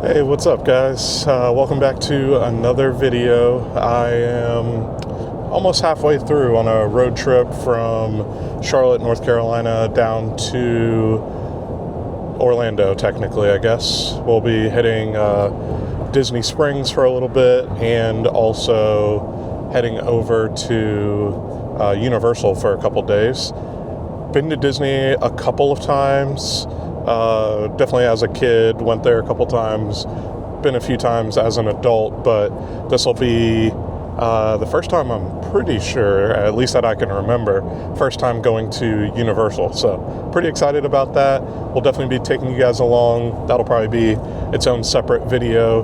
Hey, what's up, guys? Welcome back to another video. I am almost halfway through on a road trip from Charlotte, North Carolina down to Orlando, technically, I guess. We'll be hitting Disney Springs for a little bit and also heading over to Universal for a couple days. Been to Disney a couple of times. Definitely as a kid, went there a couple times, been a few times as an adult, but this will be the first time, I'm pretty sure, at least that I can remember, first time going to Universal. So pretty excited about that. We'll definitely be taking you guys along. That'll probably be its own separate video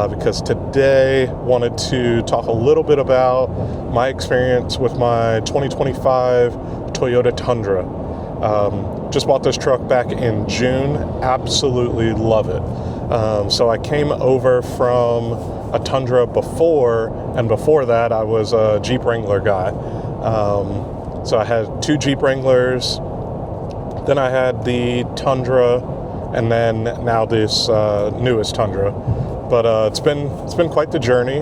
because today wanted to talk a little bit about my experience with my 2025 Toyota Tundra. Just bought this truck back in June. Absolutely love it. So I came over from a Tundra before, and before that I was a Jeep Wrangler guy. So I had two Jeep Wranglers, then I had the Tundra, and then now this newest Tundra. But it's been quite the journey.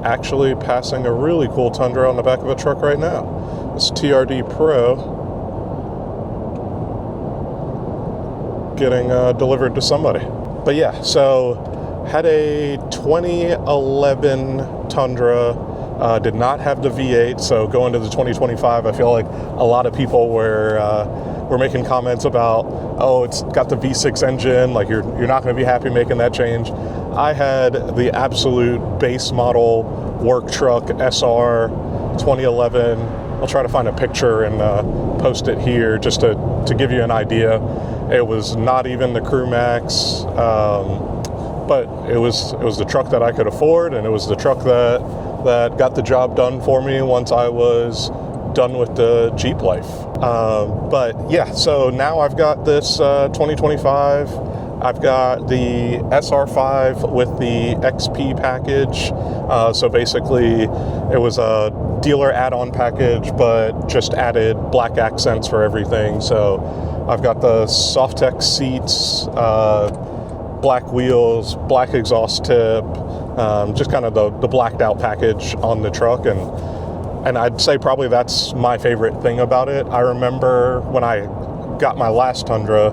Actually passing a really cool Tundra on the back of a truck right now. This TRD Pro. Getting delivered to somebody. But yeah, so had a 2011 Tundra, did not have the V8, so going to the 2025, I feel like a lot of people were making comments about, oh, it's got the V6 engine, like you're not going to be happy making that change. I had the absolute base model work truck SR 2011. I'll try to find a picture and post it here just to give you an idea. It was not even the Crew Max, but it was the truck that I could afford, and it was the truck that got the job done for me once I was done with the Jeep life. But yeah, so now I've got this 2025. I've got the SR5 with the XP package. So basically, it was a dealer add-on package, but just added black accents for everything. So I've got the Softex seats, black wheels, black exhaust tip, just kind of the blacked out package on the truck. And I'd say probably that's my favorite thing about it. I remember when I got my last Tundra,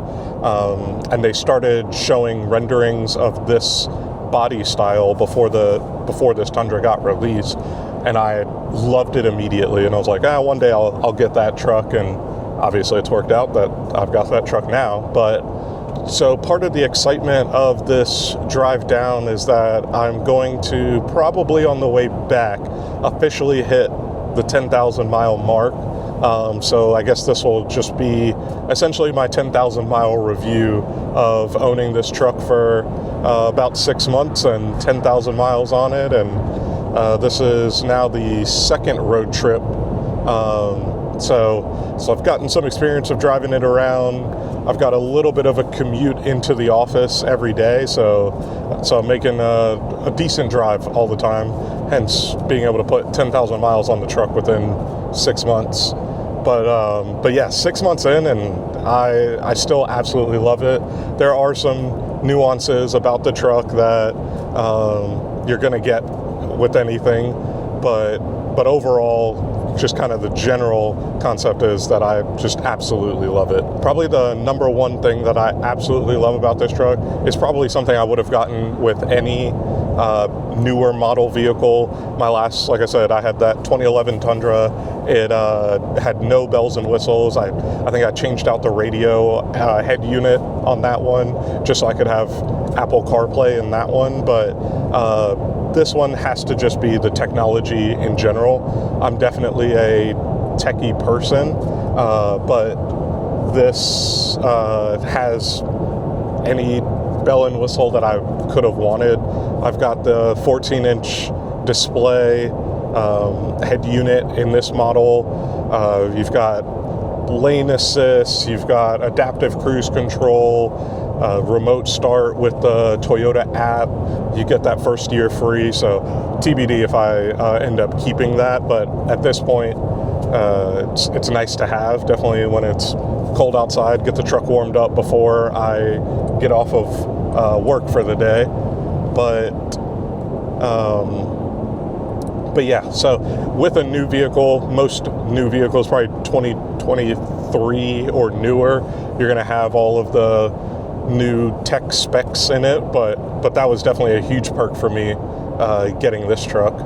and they started showing renderings of this body style before this Tundra got released, and I loved it immediately. And I was like, one day I'll get that truck, and obviously it's worked out that I've got that truck now. But so part of the excitement of this drive down is that I'm going to probably on the way back officially hit the 10,000 mile mark. So I guess this will just be essentially my 10,000 mile review of owning this truck for about 6 months and 10,000 miles on it. And this is now the second road trip. So I've gotten some experience of driving it around. I've got a little bit of a commute into the office every day, so I'm making a decent drive all the time, hence being able to put 10,000 miles on the truck within 6 months. But yeah, 6 months in, and I still absolutely love it. There are some nuances about the truck that you're going to get with anything, but overall, just kind of the general concept is that I just absolutely love it. Probably the number one thing that I absolutely love about this truck is probably something I would have gotten with any newer model vehicle. My last, like I said, I had that 2011 Tundra. It had no bells and whistles. I think I changed out the radio head unit on that one just so I could have Apple CarPlay in that one. But this one has to just be the technology in general. I'm definitely a techie person, but this has any bell and whistle that I could have wanted. I've got the 14-inch display head unit in this model. You've got lane assist, you've got adaptive cruise control, remote start with the Toyota app. You get that first year free, so TBD if I end up keeping that, but at this point it's nice to have. Definitely when it's cold outside, get the truck warmed up before I get off of work for the day. But yeah, so with a new vehicle, most new vehicles, probably 2023 or newer, you're going to have all of the new tech specs in it, but that was definitely a huge perk for me getting this truck.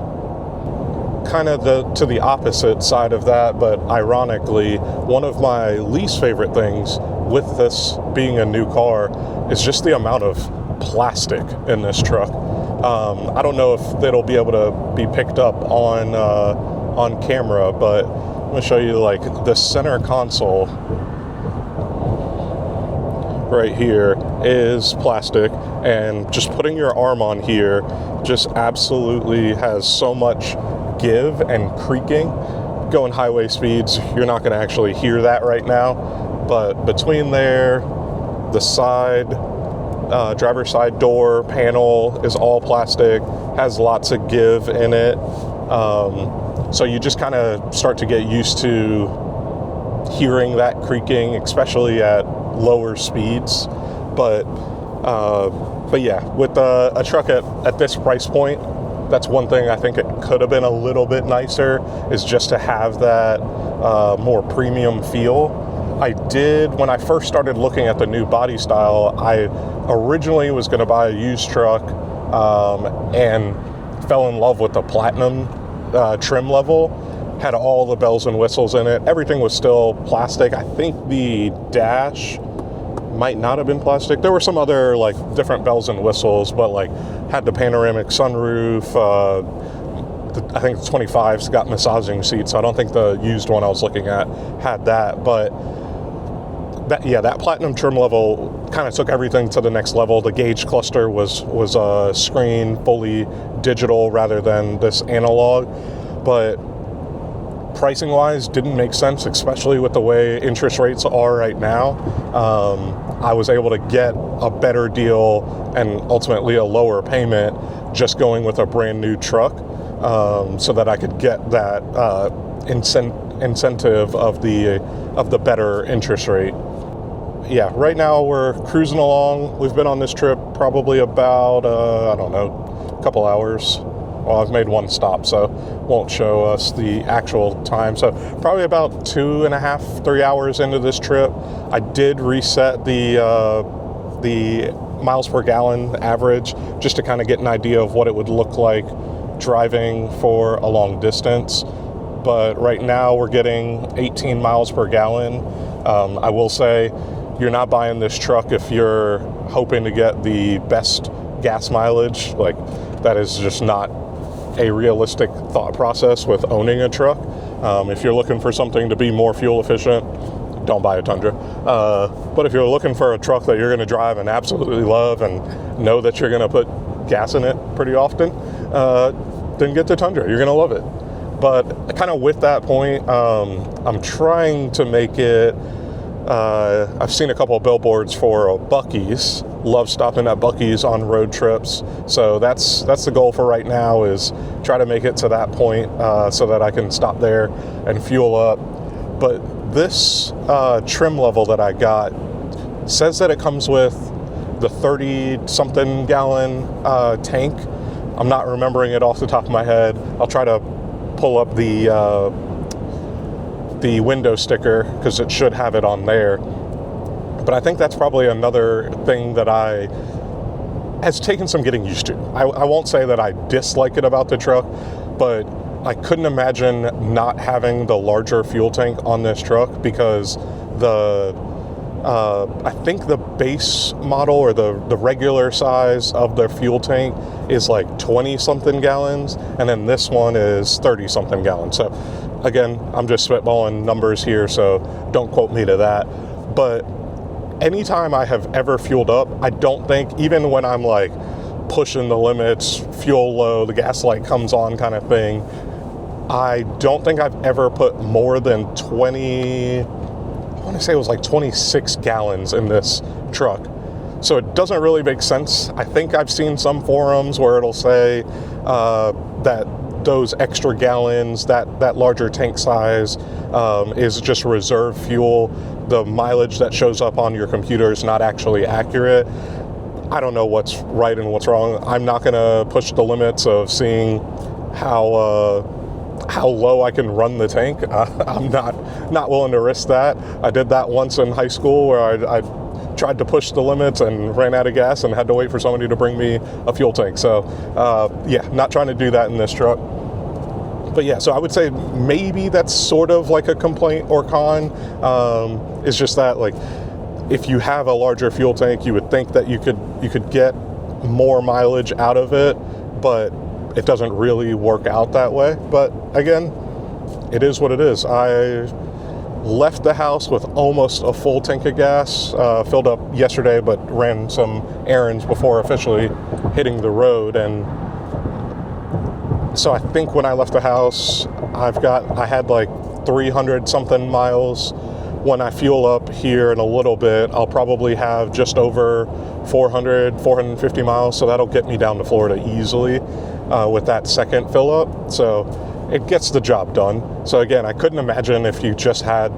Kind of to the opposite side of that, but ironically, one of my least favorite things with this being a new car is just the amount of plastic in this truck. I don't know if it'll be able to be picked up on camera, but I'm going to show you like the center console right here is plastic, and just putting your arm on here just absolutely has so much give and creaking. Going highway speeds, you're not going to actually hear that right now, but between there, the side driver's side door panel is all plastic, has lots of give in it, so you just kind of start to get used to hearing that creaking, especially at lower speeds. But yeah, with a truck at this price point, that's one thing I think it could have been a little bit nicer, is just to have that more premium feel. I did, when I first started looking at the new body style, I originally was going to buy a used truck and fell in love with the platinum trim level. Had all the bells and whistles in it. Everything was still plastic. I think the dash might not have been plastic. There were some other like different bells and whistles, but like had the panoramic sunroof. I think the 25's got massaging seats, so I don't think the used one I was looking at had that. But that platinum trim level kind of took everything to the next level. The gauge cluster was a screen, fully digital rather than this analog. But pricing wise, didn't make sense, especially with the way interest rates are right now. I was able to get a better deal and ultimately a lower payment just going with a brand new truck, so that I could get that incentive of the better interest rate. Yeah, right now we're cruising along. We've been on this trip probably about, I don't know, a couple hours. Well, I've made one stop, so won't show us the actual time. So probably about 2.5, 3 hours into this trip. I did reset the miles per gallon average just to kind of get an idea of what it would look like driving for a long distance. But right now we're getting 18 miles per gallon. I will say, you're not buying this truck if you're hoping to get the best gas mileage. Like, that is just not a realistic thought process with owning a truck. If you're looking for something to be more fuel efficient, don't buy a Tundra. But if you're looking for a truck that you're going to drive and absolutely love and know that you're going to put gas in it pretty often, then get the Tundra. You're going to love it. But kind of with that point, I'm trying to make it, I've seen a couple of billboards for Buc-ee's. Love stopping at Buc-ee's on road trips. So that's the goal for right now, is try to make it to that point so that I can stop there and fuel up. But this trim level that I got says that it comes with the 30-something gallon tank. I'm not remembering it off the top of my head. I'll try to pull up the window sticker because it should have it on there. But I think that's probably another thing that has taken some getting used to. I won't say that I dislike it about the truck, but I couldn't imagine not having the larger fuel tank on this truck, because I think the base model or the regular size of the fuel tank is like 20-something gallons, and then this one is 30-something gallons. So again, I'm just spitballing numbers here, so don't quote me to that. But anytime I have ever fueled up, I don't think, even when I'm like pushing the limits, fuel low, the gas light comes on kind of thing, I don't think I've ever put more than 20, I want to say it was like 26 gallons in this truck. So it doesn't really make sense. I think I've seen some forums where it'll say that those extra gallons, that larger tank size is just reserve fuel. The mileage that shows up on your computer is not actually accurate. I don't know what's right and what's wrong. I'm not going to push the limits of seeing how low I can run the tank. I'm not willing to risk that. I did that once in high school where I tried to push the limits and ran out of gas and had to wait for somebody to bring me a fuel tank. So yeah, not trying to do that in this truck. But yeah, so I would say maybe that's sort of like a complaint or con. It's just that, like, if you have a larger fuel tank, you would think that you could get more mileage out of it, but it doesn't really work out that way. But again, it is what it is. I left the house with almost a full tank of gas, filled up yesterday, but ran some errands before officially hitting the road. And so I think when I left the house, I had like 300 something miles. When I fuel up here in a little bit, I'll probably have just over 450 miles. So that'll get me down to Florida easily with that second fill up. So it gets the job done. So again, I couldn't imagine if you just had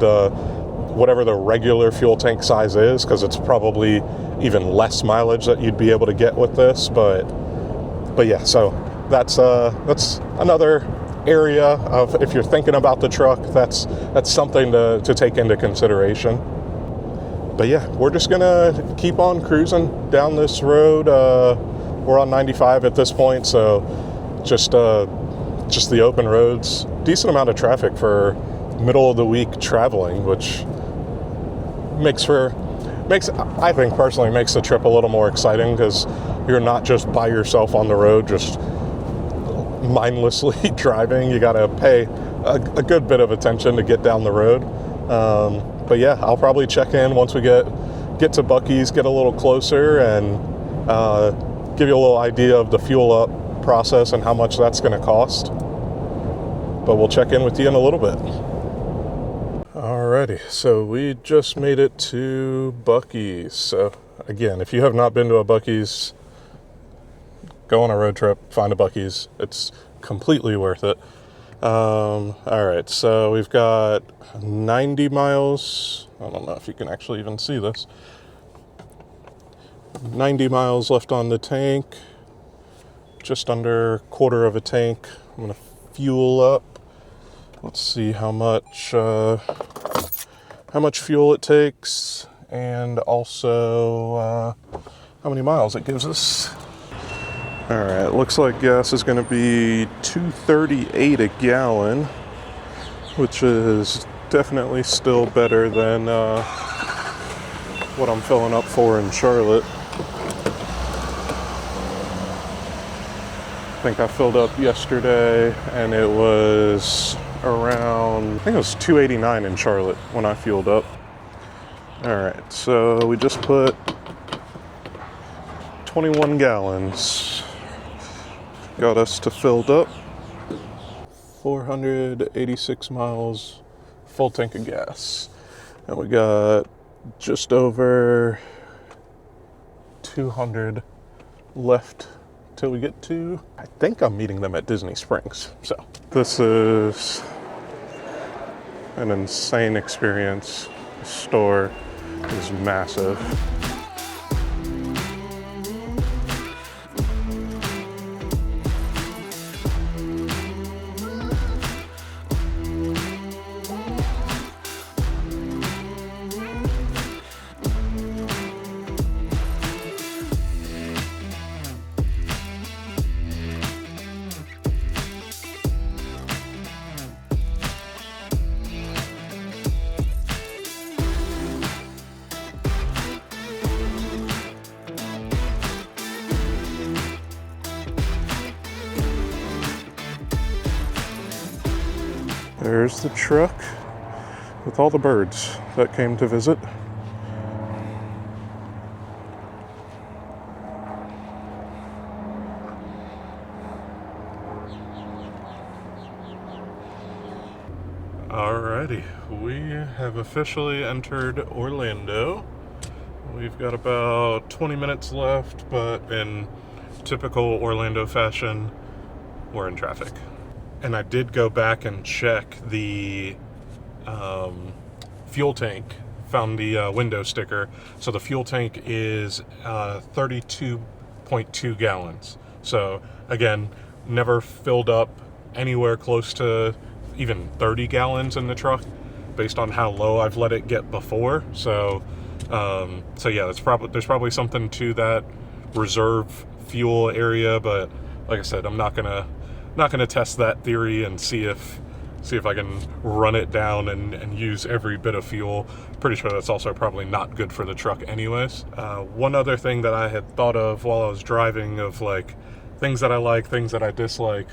whatever the regular fuel tank size is, because it's probably even less mileage that you'd be able to get with this. But yeah, so that's another area of, if you're thinking about the truck, that's something to take into consideration. But yeah, we're just gonna keep on cruising down this road. We're on 95 at this point, so just the open roads. Decent amount of traffic for middle of the week traveling, which I think personally makes the trip a little more exciting, because you're not just by yourself on the road, just mindlessly driving. You got to pay a good bit of attention to get down the road. But yeah, I'll probably check in once we get to Buc-ee's, get a little closer, and give you a little idea of the fuel up process and how much that's going to cost. But we'll check in with you in a little bit. Alrighty, so we just made it to Buc-ee's. So again, if you have not been to a Buc-ee's, go on a road trip, find a Buc-ee's. It's completely worth it. All right, so we've got 90 miles. I don't know if you can actually even see this. 90 miles left on the tank. Just under quarter of a tank. I'm gonna fuel up. Let's see how much fuel it takes, and also how many miles it gives us. All right, looks like gas is going to be $2.38 a gallon, which is definitely still better than what I'm filling up for in Charlotte. I think I filled up yesterday, and it was around, I think it was $2.89 in Charlotte when I fueled up. All right, so we just put 21 gallons. Got us to filled up. 486 miles, full tank of gas. And we got just over 200 left till we get to, I think I'm meeting them at Disney Springs. So this is an insane experience. The store is massive. There's the truck with all the birds that came to visit. Alrighty, we have officially entered Orlando. We've got about 20 minutes left, but in typical Orlando fashion, we're in traffic. And I did go back and check the fuel tank found the window sticker. So the fuel tank is 32.2 gallons. So again, never filled up anywhere close to even 30 gallons in the truck based on how low I've let it get before. So yeah, there's probably something to that reserve fuel area, but like I said, I'm not gonna test that theory and see if I can run it down and use every bit of fuel. Pretty sure that's also probably not good for the truck anyways. One other thing that I had thought of while I was driving, of like things that I like, things that I dislike,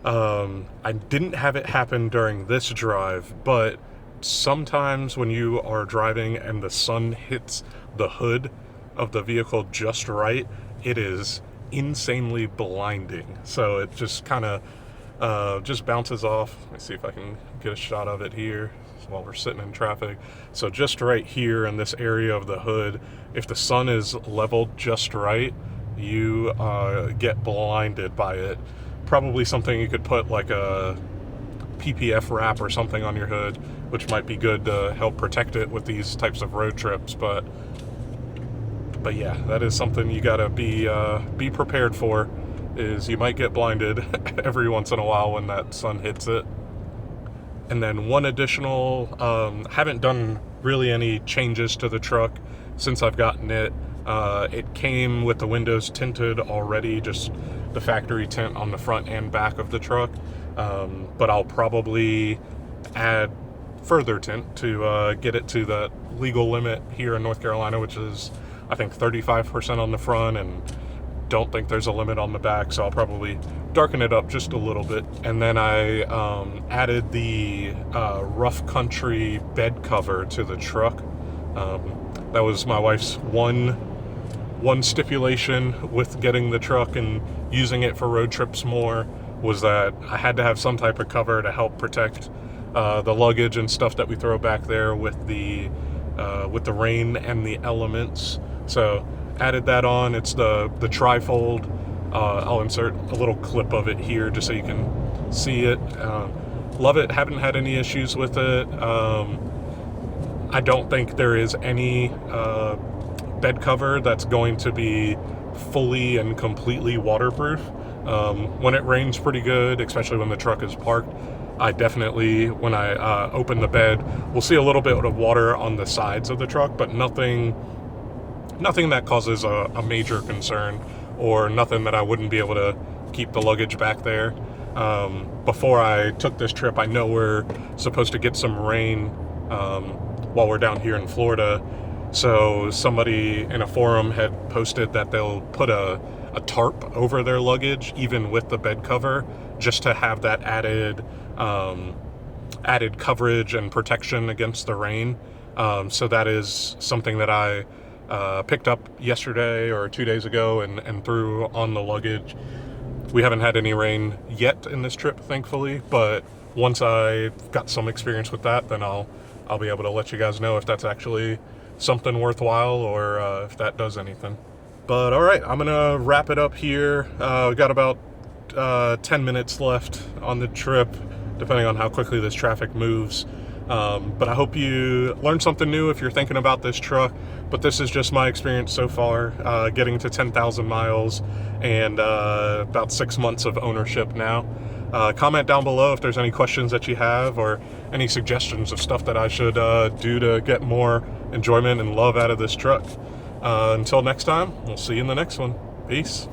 I didn't have it happen during this drive, but sometimes when you are driving and the sun hits the hood of the vehicle just right, it is insanely blinding. So it just kind of just bounces off. Let me see if I can get a shot of it here while we're sitting in traffic. So just right here in this area of the hood, if the sun is leveled just right, you get blinded by it. Probably something you could put like a PPF wrap or something on your hood, which might be good to help protect it with these types of road trips. But yeah, that is something you gotta be prepared for, is you might get blinded every once in a while when that sun hits it. And then one additional, haven't done really any changes to the truck since I've gotten it. It came with the windows tinted already, just the factory tint on the front and back of the truck. But I'll probably add further tint to get it to the legal limit here in North Carolina, which is I think 35% on the front, and don't think there's a limit on the back, so I'll probably darken it up just a little bit. And then I added the rough country bed cover to the truck. That was my wife's one stipulation with getting the truck and using it for road trips more, was that I had to have some type of cover to help protect the luggage and stuff that we throw back there with the rain and the elements. So added that on. It's the trifold. I'll insert a little clip of it here just so you can see it. Love it. Haven't had any issues with it. I don't think there is any bed cover that's going to be fully and completely waterproof. When it rains pretty good, especially when the truck is parked, I definitely, when I open the bed, we'll see a little bit of water on the sides of the truck, but nothing that causes a major concern, or nothing that I wouldn't be able to keep the luggage back there. Before I took this trip, I know we're supposed to get some rain while we're down here in Florida. So somebody in a forum had posted that they'll put a tarp over their luggage, even with the bed cover, just to have that added coverage and protection against the rain. So that is something that I picked up yesterday or 2 days ago and threw on the luggage. We haven't had any rain yet in this trip, thankfully, but once I've got some experience with that, then I'll be able to let you guys know if that's actually something worthwhile, or if that does anything. But all right, I'm gonna wrap it up here. We got about 10 minutes left on the trip, depending on how quickly this traffic moves. But I hope you learned something new if you're thinking about this truck. But this is just my experience so far, getting to 10,000 miles and about 6 months of ownership now. Comment down below if there's any questions that you have, or any suggestions of stuff that I should do to get more enjoyment and love out of this truck. Until next time, we'll see you in the next one. Peace.